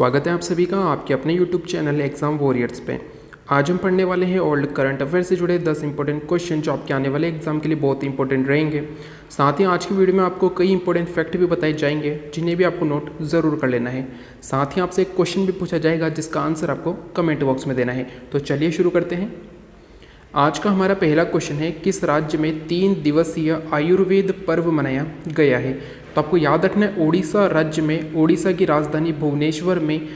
स्वागत है आप सभी का आपके अपने YouTube चैनल एग्ज़ाम वॉरियर्स पे। आज हम पढ़ने वाले हैं ओल्ड करंट अफेयर से जुड़े 10 इंपॉर्टेंट क्वेश्चन जो आपके आने वाले एग्जाम के लिए बहुत इंपॉर्टेंट रहेंगे। साथ ही आज की वीडियो में आपको कई इंपॉर्टेंट फैक्ट भी बताए जाएंगे जिन्हें भी आपको नोट ज़रूर कर लेना है। साथ ही आपसे एक क्वेश्चन भी पूछा जाएगा जिसका आंसर आपको कमेंट बॉक्स में देना है। तो चलिए शुरू करते हैं। आज का हमारा पहला क्वेश्चन है, किस राज्य में 3 दिवसीय आयुर्वेद पर्व मनाया गया है? तो आपको याद रखना है ओडिशा राज्य में, ओडिशा की राजधानी भुवनेश्वर में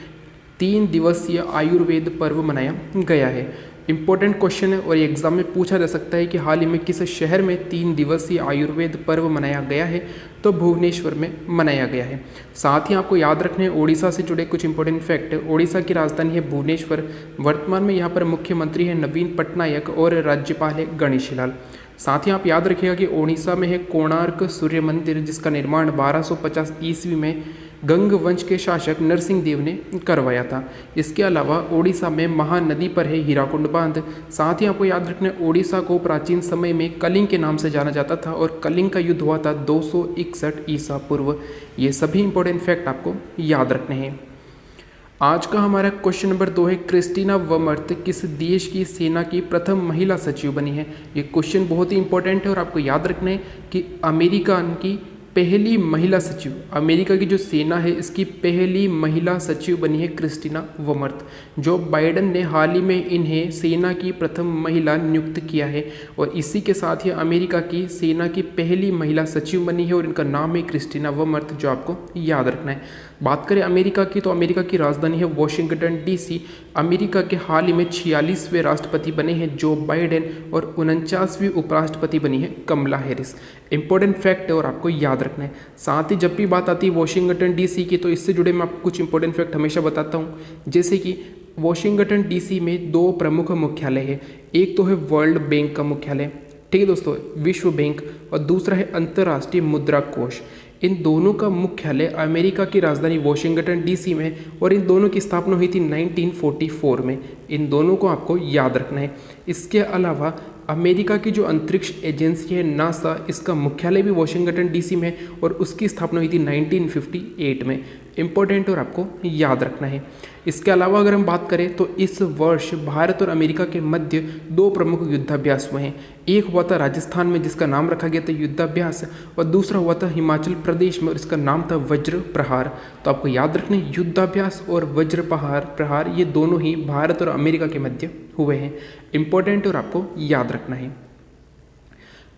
3 दिवसीय आयुर्वेद पर्व मनाया गया है। इंपॉर्टेंट क्वेश्चन है और एग्जाम में पूछा जा सकता है कि हाल ही में किस शहर में 3 दिवसीय आयुर्वेद पर्व मनाया गया है? तो भुवनेश्वर में मनाया गया है। साथ ही आपको याद रखने ओडिशा से जुड़े कुछ इंपॉर्टेंट फैक्ट। ओडिशा की राजधानी है भुवनेश्वर। वर्तमान में यहाँ पर मुख्यमंत्री है नवीन पटनायक और राज्यपाल है गणेशी लाल। साथ ही आप याद रखिएगा कि ओडिशा में है कोणार्क सूर्य मंदिर जिसका निर्माण 1250 ईस्वी में गंग वंश के शासक नरसिंह देव ने करवाया था। इसके अलावा ओडिशा में महानदी पर है हीराकुंड बांध। साथ ही आपको याद रखना ओडिशा को प्राचीन समय में कलिंग के नाम से जाना जाता था और कलिंग का युद्ध हुआ था 261 ईसा पूर्व। ये सभी इंपॉर्टेंट फैक्ट आपको याद रखने हैं। आज का हमारा क्वेश्चन नंबर 2 है, क्रिस्टीना वर्मर्थ किस देश की सेना की प्रथम महिला सचिव बनी है? ये क्वेश्चन बहुत ही इंपॉर्टेंट है और आपको याद रखना है कि अमेरिका की पहली महिला सचिव, अमेरिका की जो सेना है इसकी पहली महिला सचिव बनी है क्रिस्टीना वर्मर्थ। जो बाइडेन ने हाल ही में इन्हें सेना की प्रथम महिला नियुक्त किया है और इसी के साथ ही अमेरिका की सेना की पहली महिला सचिव बनी है और इनका नाम है क्रिस्टीना वर्मर्थ, जो आपको याद रखना है। बात करें अमेरिका की तो अमेरिका की राजधानी है वॉशिंगटन डीसी। अमेरिका के हाल ही में 46वें राष्ट्रपति बने हैं जो बाइडेन और 49वीं उपराष्ट्रपति बनी है कमला हैरिस। इंपॉर्टेंट फैक्ट है और आपको याद रखना है। साथ ही जब भी बात आती है वॉशिंगटन डीसी की तो इससे जुड़े मैं आपको कुछ इंपॉर्टेंट फैक्ट हमेशा बताता हूँ। जैसे कि वॉशिंगटन डीसी में 2 प्रमुख मुख्यालय है। एक तो है वर्ल्ड बैंक का मुख्यालय, ठीक है दोस्तों, विश्व बैंक, और दूसरा है अंतर्राष्ट्रीय मुद्रा कोष। इन दोनों का मुख्यालय अमेरिका की राजधानी वॉशिंगटन डीसी में और इन दोनों की स्थापना हुई थी 1944 में। इन दोनों को आपको याद रखना है। इसके अलावा अमेरिका की जो अंतरिक्ष एजेंसी है नासा, इसका मुख्यालय भी वॉशिंगटन डीसी में और उसकी स्थापना हुई थी 1958 में। इम्पोर्टेंट और आपको याद रखना है। इसके अलावा अगर हम बात करें तो इस वर्ष भारत और अमेरिका के मध्य 2 प्रमुख युद्धाभ्यास हुए हैं। एक हुआ था राजस्थान में जिसका नाम रखा गया था युद्धाभ्यास और दूसरा हुआ था हिमाचल प्रदेश में और इसका नाम था वज्र प्रहार। तो आपको याद रखना है युद्धाभ्यास और वज्र प्रहार ये दोनों ही भारत और अमेरिका के मध्य हुए हैं। इंपॉर्टेंट और आपको याद रखना है।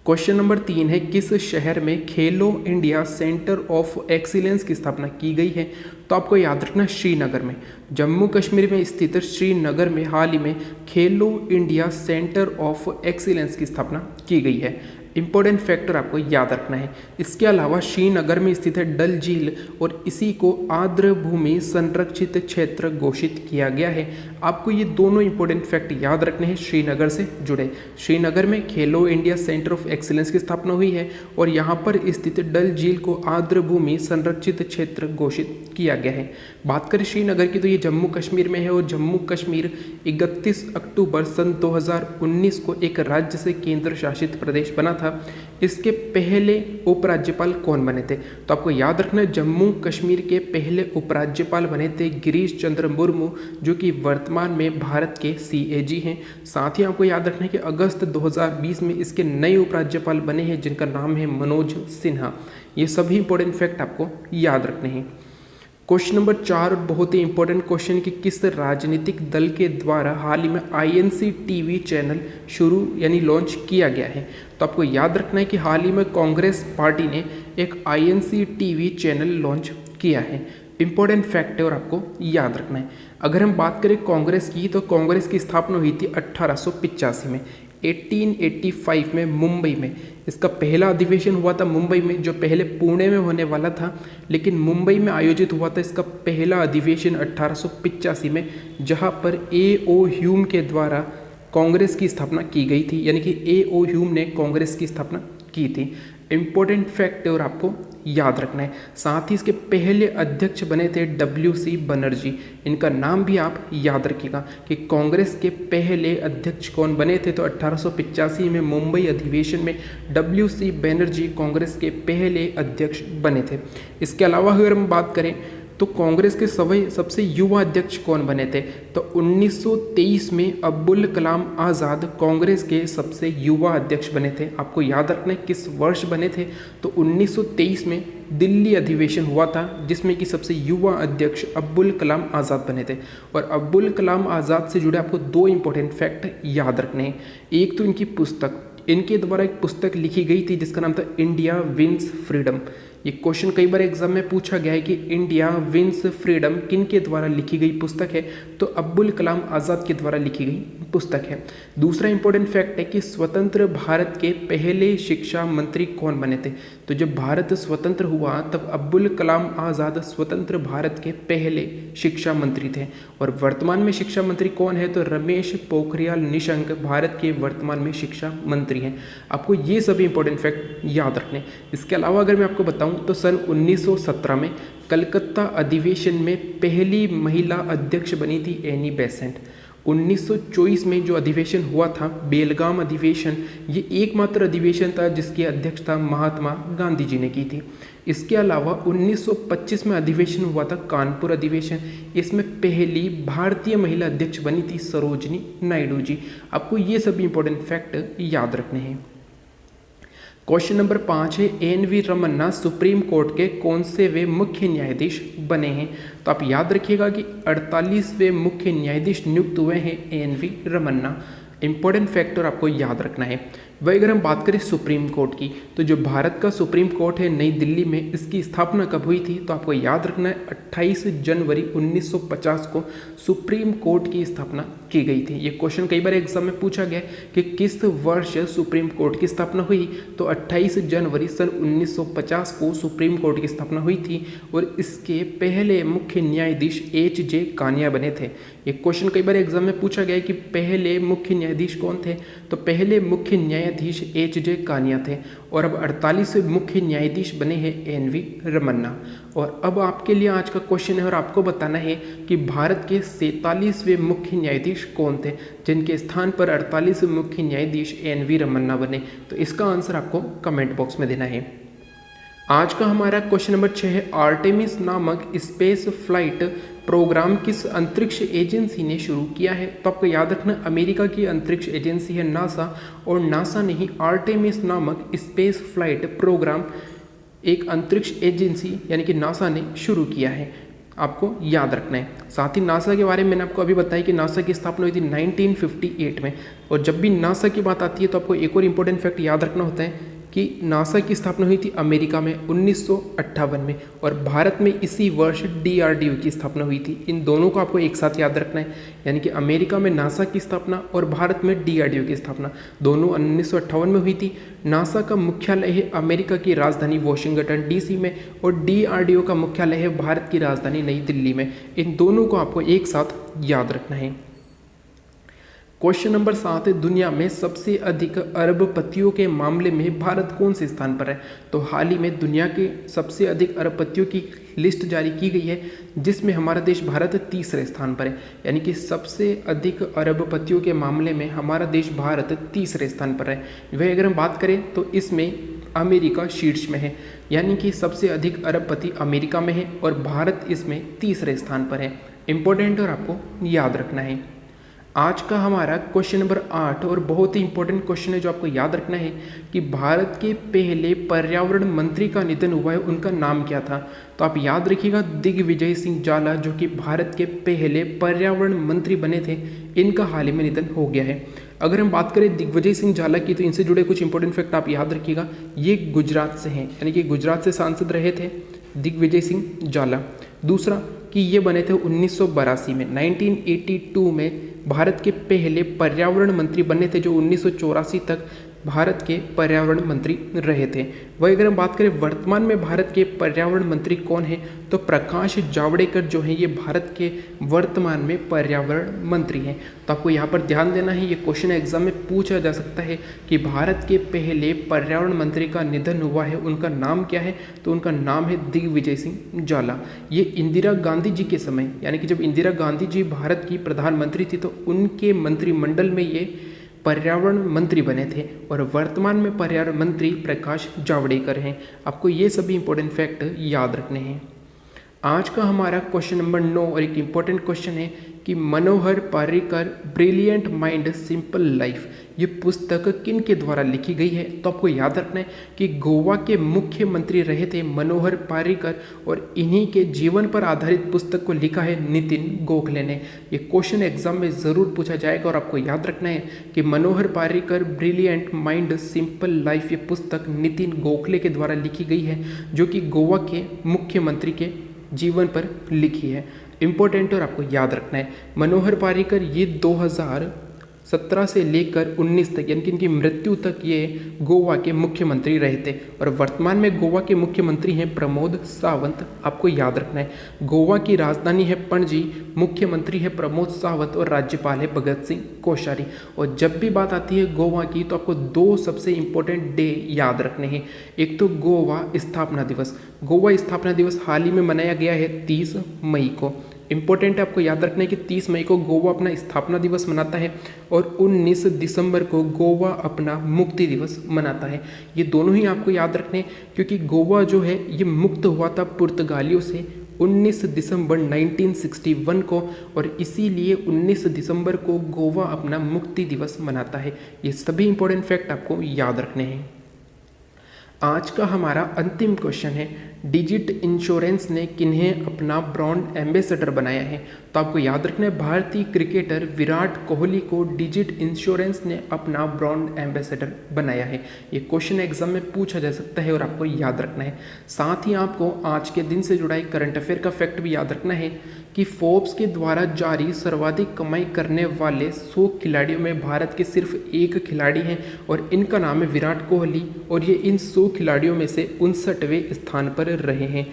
क्वेश्चन नंबर 3 है, किस शहर में खेलो इंडिया सेंटर ऑफ एक्सीलेंस की स्थापना की गई है? तो आपको याद रखना श्रीनगर में, जम्मू कश्मीर में स्थित श्रीनगर में हाल ही में खेलो इंडिया सेंटर ऑफ एक्सीलेंस की स्थापना की गई है। इंपॉर्टेंट फैक्टर आपको याद रखना है। इसके अलावा श्रीनगर में स्थित है डल झील और इसी को आर्द्र भूमि संरक्षित क्षेत्र घोषित किया गया है। आपको ये दोनों इंपॉर्टेंट फैक्ट याद रखने हैं श्रीनगर से जुड़े। श्रीनगर में खेलो इंडिया सेंटर ऑफ एक्सीलेंस की स्थापना हुई है और यहाँ पर स्थित डल झील को आर्द्र भूमि संरक्षित क्षेत्र घोषित किया गया है। बात करें श्रीनगर की तो ये जम्मू कश्मीर में है और जम्मू कश्मीर 31 अक्टूबर सन 2019 को एक राज्य से केंद्र शासित प्रदेश बना था। इसके पहले उपराज्यपाल कौन बने थे? तो आपको याद रखना है जम्मू कश्मीर के पहले उपराज्यपाल बने थे गिरीश चंद्र मुर्मू, जो कि वर्तमान में भारत के CAG हैं। साथ ही आपको याद रखना है कि अगस्त 2020 में इसके नए उपराज्यपाल बने हैं जिनका नाम है मनोज सिन्हा। ये सभी इंपॉर्टेंट फैक्ट आपको याद रखने हैं। क्वेश्चन नंबर 4 बहुत ही इंपॉर्टेंट क्वेश्चन कि किस राजनीतिक दल के द्वारा हाल ही में INC TV चैनल शुरू यानी लॉन्च किया गया है? तो आपको याद रखना है कि हाल ही में कांग्रेस पार्टी ने एक INC TV चैनल लॉन्च किया है। इंपॉर्टेंट फैक्ट है और आपको याद रखना है। अगर हम बात करें कांग्रेस की तो कांग्रेस की स्थापना हुई थी 1885 में। 1885 में मुंबई में इसका पहला अधिवेशन हुआ था मुंबई में, जो पहले पुणे में होने वाला था, लेकिन मुंबई में आयोजित हुआ था इसका पहला अधिवेशन 1885 में, जहां पर A.O. ह्यूम के द्वारा कांग्रेस की स्थापना की गई थी, यानी कि A.O. ह्यूम ने कांग्रेस की स्थापना की थी। इंपॉर्टेंट फैक्ट है और आपको याद रखना है। साथ ही इसके पहले अध्यक्ष बने थे WC बनर्जी। इनका नाम भी आप याद रखिएगा कि कांग्रेस के पहले अध्यक्ष कौन बने थे, तो 1885 में मुंबई अधिवेशन में WC बनर्जी कांग्रेस के पहले अध्यक्ष बने थे। इसके अलावा अगर हम बात करें तो कांग्रेस के सबसे युवा अध्यक्ष कौन बने थे? तो 1923 में अब्दुल कलाम आज़ाद कांग्रेस के सबसे युवा अध्यक्ष बने थे। आपको याद रखना है किस वर्ष बने थे, तो 1923 में दिल्ली अधिवेशन हुआ था जिसमें कि सबसे युवा अध्यक्ष अब्दुल कलाम आज़ाद बने थे। और अब्दुल कलाम आज़ाद से जुड़े आपको दो इंपॉर्टेंट फैक्ट याद रखने हैं। एक तो इनकी पुस्तक, इनके द्वारा एक पुस्तक लिखी गई थी जिसका नाम था इंडिया विंस फ्रीडम। ये क्वेश्चन कई बार एग्जाम में पूछा गया है कि इंडिया विंस फ्रीडम किन के द्वारा लिखी गई पुस्तक है, तो अब्दुल कलाम आज़ाद के द्वारा लिखी गई पुस्तक है। दूसरा इंपॉर्टेंट फैक्ट है कि स्वतंत्र भारत के पहले शिक्षा मंत्री कौन बने थे? तो जब भारत स्वतंत्र हुआ तब अब्दुल कलाम आज़ाद स्वतंत्र भारत के पहले शिक्षा मंत्री थे। और वर्तमान में शिक्षा मंत्री कौन है? तो रमेश पोखरियाल निशंक भारत के वर्तमान में शिक्षा मंत्री हैं। आपको ये सभी इंपॉर्टेंट फैक्ट याद रखने। इसके अलावा अगर मैं आपको बताऊं तो सन 1917 में कलकत्ता अधिवेशन में पहली महिला अध्यक्ष बनी थी एनी बेसेंट। 1924 में जो अधिवेशन हुआ था बेलगाम अधिवेशन, ये एकमात्र अधिवेशन था जिसकी अध्यक्षता महात्मा गांधी जी ने की थी। इसके अलावा 1925 में अधिवेशन हुआ था कानपुर अधिवेशन, इसमें पहली भारतीय महिला अध्यक्ष बनी थी सरोजनी नायडू जी। आपको ये सभी इंपॉर्टेंट फैक्ट याद रखने हैं। क्वेश्चन नंबर 5 है एन.वी. रमन्ना सुप्रीम कोर्ट के कौन से वे मुख्य न्यायाधीश बने हैं? तो आप याद रखिएगा कि 48वें मुख्य न्यायाधीश नियुक्त हुए हैं एन.वी. रमन्ना। इंपॉर्टेंट फैक्टर आपको याद रखना है। वही अगर हम बात करें सुप्रीम कोर्ट की, तो जो भारत का सुप्रीम कोर्ट है नई दिल्ली में, इसकी स्थापना कब हुई थी? तो आपको याद रखना है 28 जनवरी 1950 को सुप्रीम कोर्ट की स्थापना की गई थी। ये क्वेश्चन कई बार एग्जाम में पूछा गया कि किस वर्ष सुप्रीम कोर्ट की स्थापना हुई, तो 28 जनवरी सन 1950 को सुप्रीम कोर्ट की स्थापना हुई थी। और इसके पहले मुख्य न्यायाधीश H.J. कानिया बने थे। ये क्वेश्चन कई बार एग्जाम में पूछा गया कि पहले मुख्य न्यायाधीश कौन थे, तो पहले मुख्य न्यायाधीश H.J. कानिया थे। और अब 48वें मुख्य न्यायाधीश बने हैं एन.वी. रमन्ना। और अब आपके लिए आज का क्वेश्चन है और आपको बताना है कि भारत के 47वें मुख्य न्यायाधीश कौन थे जिनके स्थान पर 48वें मुख्य न्यायाधीश एन.वी. रमन्ना बने। तो इसका आंसर आपको कमेंट बॉक्स में देना है। आज का हमारा क्वेश्चन नंबर 6 है आर्टेमिस नामक स्पेस फ्लाइट प्रोग्राम किस अंतरिक्ष एजेंसी ने शुरू किया है? तो आपको याद रखना अमेरिका की अंतरिक्ष एजेंसी है नासा, और नासा ने ही आर्टेमिस नामक स्पेस फ्लाइट प्रोग्राम एक अंतरिक्ष एजेंसी यानी कि नासा ने शुरू किया है। आपको याद रखना है। साथ ही नासा के बारे में मैंने आपको अभी बताया कि नासा की स्थापना हुई थी 1958 में। और जब भी नासा की बात आती है तो आपको एक और इम्पोर्टेंट फैक्ट याद रखना होता है कि नासा की स्थापना हुई थी अमेरिका में 1958 में, और भारत में इसी वर्ष DRDO की स्थापना हुई थी। इन दोनों को आपको एक साथ याद रखना है, यानी कि अमेरिका में नासा की स्थापना और भारत में DRDO की स्थापना दोनों 1958 में हुई थी। नासा का मुख्यालय है अमेरिका की राजधानी वॉशिंगटन DC में, और DRDO का मुख्यालय है भारत की राजधानी नई दिल्ली में। इन दोनों को आपको एक साथ याद रखना है। क्वेश्चन नंबर 7 है दुनिया में सबसे अधिक अरबपतियों के मामले में भारत कौन से स्थान पर है? तो हाल ही में दुनिया के सबसे अधिक अरबपतियों की लिस्ट जारी की गई है जिसमें हमारा देश भारत तीसरे स्थान पर है। यानी कि सबसे अधिक अरबपतियों के मामले में हमारा देश भारत तीसरे स्थान पर है। वह अगर हम बात करें तो इसमें अमेरिका शीर्ष में है, यानी कि सबसे अधिक अरबपति अमेरिका में है और भारत इसमें तीसरे स्थान पर है। इंपॉर्टेंट और आपको याद रखना है। आज का हमारा क्वेश्चन नंबर 8 और बहुत ही इंपॉर्टेंट क्वेश्चन है जो आपको याद रखना है कि भारत के पहले पर्यावरण मंत्री का निधन हुआ है, उनका नाम क्या था? तो आप याद रखिएगा दिग्विजय सिंह जाला, जो कि भारत के पहले पर्यावरण मंत्री बने थे, इनका हाल ही में निधन हो गया है। अगर हम बात करें दिग्विजय सिंह जाला की तो इनसे जुड़े कुछ इंपॉर्टेंट फैक्ट आप याद रखिएगा। ये गुजरात से हैं, यानी कि गुजरात से सांसद रहे थे दिग्विजय सिंह जाला। दूसरा कि ये बने थे 1982 में, 1982 में भारत के पहले पर्यावरण मंत्री बने थे जो 1984 तक भारत के पर्यावरण मंत्री रहे थे। वही अगर हम बात करें वर्तमान में भारत के पर्यावरण मंत्री कौन है, तो प्रकाश जावड़ेकर जो है ये भारत के वर्तमान में पर्यावरण मंत्री हैं। तो आपको यहाँ पर ध्यान देना है, ये क्वेश्चन एग्जाम में पूछा जा सकता है कि भारत के पहले पर्यावरण मंत्री का निधन हुआ है, उनका नाम क्या है? तो उनका नाम है दिग्विजय सिंह जाला। ये इंदिरा गांधी जी के समय, यानी कि जब इंदिरा गांधी जी भारत की प्रधानमंत्री थी तो उनके मंत्रिमंडल में ये पर्यावरण मंत्री बने थे, और वर्तमान में पर्यावरण मंत्री प्रकाश जावड़ेकर हैं। आपको ये सभी इंपॉर्टेंट फैक्ट याद रखने हैं। आज का हमारा क्वेश्चन नंबर 9 और एक इम्पॉर्टेंट क्वेश्चन है कि Manohar Parrikar brilliant mind simple life ये पुस्तक किन के द्वारा लिखी गई है। तो आपको याद रखना है कि गोवा के मुख्यमंत्री रहे थे मनोहर पार्रिकर और इन्हीं के जीवन पर आधारित पुस्तक को लिखा है नितिन गोखले ने। ये क्वेश्चन एग्जाम में ज़रूर पूछा जाएगा और आपको याद रखना है कि Manohar Parrikar brilliant mind simple life ये पुस्तक नितिन गोखले के द्वारा लिखी गई है, जो कि गोवा के मुख्यमंत्री के जीवन पर लिखी है। इम्पोर्टेंट और आपको याद रखना है मनोहर पार्रिकर ये 2017 से लेकर 19 तक यानी कि इनकी मृत्यु तक ये गोवा के मुख्यमंत्री रहे थे और वर्तमान में गोवा के मुख्यमंत्री हैं प्रमोद सावंत। आपको याद रखना है गोवा की राजधानी है पणजी, मुख्यमंत्री है प्रमोद सावंत और राज्यपाल है भगत सिंह कोश्यारी। और जब भी बात आती है गोवा की तो आपको दो सबसे इम्पोर्टेंट डे याद रखने हैं। एक तो गोवा स्थापना दिवस, गोवा स्थापना दिवस हाल ही में मनाया गया है 30 मई को। इम्पोर्टेंट है आपको याद रखना है कि 30 मई को गोवा अपना स्थापना दिवस मनाता है और 19 दिसंबर को गोवा अपना मुक्ति दिवस मनाता है। ये दोनों ही आपको याद रखने हैं क्योंकि गोवा जो है ये मुक्त हुआ था पुर्तगालियों से 19 दिसंबर 1961 को और इसीलिए 19 दिसंबर को गोवा अपना मुक्ति दिवस मनाता है। ये सभी इंपॉर्टेंट फैक्ट आपको याद रखने हैं। आज का हमारा अंतिम क्वेश्चन है डिजिट इंश्योरेंस ने किन्हें अपना ब्रांड एम्बेसडर बनाया है। तो आपको याद रखना है भारतीय क्रिकेटर विराट कोहली को डिजिट इंश्योरेंस ने अपना ब्रांड एम्बेसडर बनाया है। ये क्वेश्चन एग्जाम में पूछा जा सकता है और आपको याद रखना है। साथ ही आपको आज के दिन से जुड़ा एक करंट अफेयर का फैक्ट भी याद रखना है कि फोर्ब्स के द्वारा जारी सर्वाधिक कमाई करने वाले 100 खिलाड़ियों में भारत के सिर्फ एक खिलाड़ी हैं और इनका नाम है विराट कोहली और ये इन 100 खिलाड़ियों में से 59वें स्थान पर रहे हैं।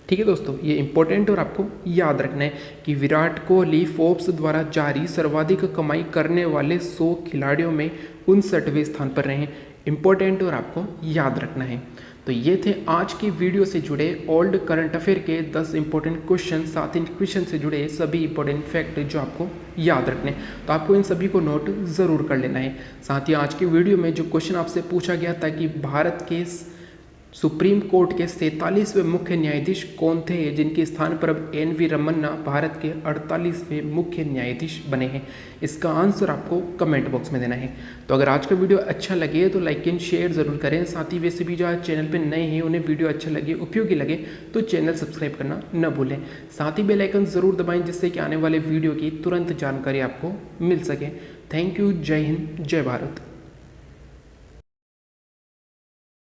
ठीक है दोस्तों, ये इंपॉर्टेंट और आपको याद रखना है कि विराट कोहली फोर्ब्स द्वारा जारी सर्वाधिक कमाई करने वाले 100 खिलाड़ियों में 59वें स्थान पर रहे हैं। इंपॉर्टेंट और आपको याद रखना है। तो ये थे आज की वीडियो से जुड़े ओल्ड करंट अफेयर के 10 इंपॉर्टेंट क्वेश्चन, साथ इन क्वेश्चन से जुड़े सभी इंपॉर्टेंट फैक्ट जो आपको याद रखने। तो आपको इन सभी को नोट ज़रूर कर लेना है। साथ ही आज की वीडियो में जो क्वेश्चन आपसे पूछा गया था कि भारत के सुप्रीम कोर्ट के 47वें मुख्य न्यायाधीश कौन थे, जिनके स्थान पर अब एन.वी. रमन्ना भारत के 48वें मुख्य न्यायाधीश बने हैं, इसका आंसर आपको कमेंट बॉक्स में देना है। तो अगर आज का वीडियो अच्छा लगे तो लाइक एंड शेयर ज़रूर करें। साथ ही वैसे भी जो आज चैनल पर नए हैं उन्हें वीडियो अच्छा लगे, उपयोगी लगे तो चैनल सब्सक्राइब करना न भूलें। साथ ही बेल आइकन ज़रूर दबाएं जिससे कि आने वाले वीडियो की तुरंत जानकारी आपको मिल सके। Thank you. जय हिंद, जय भारत।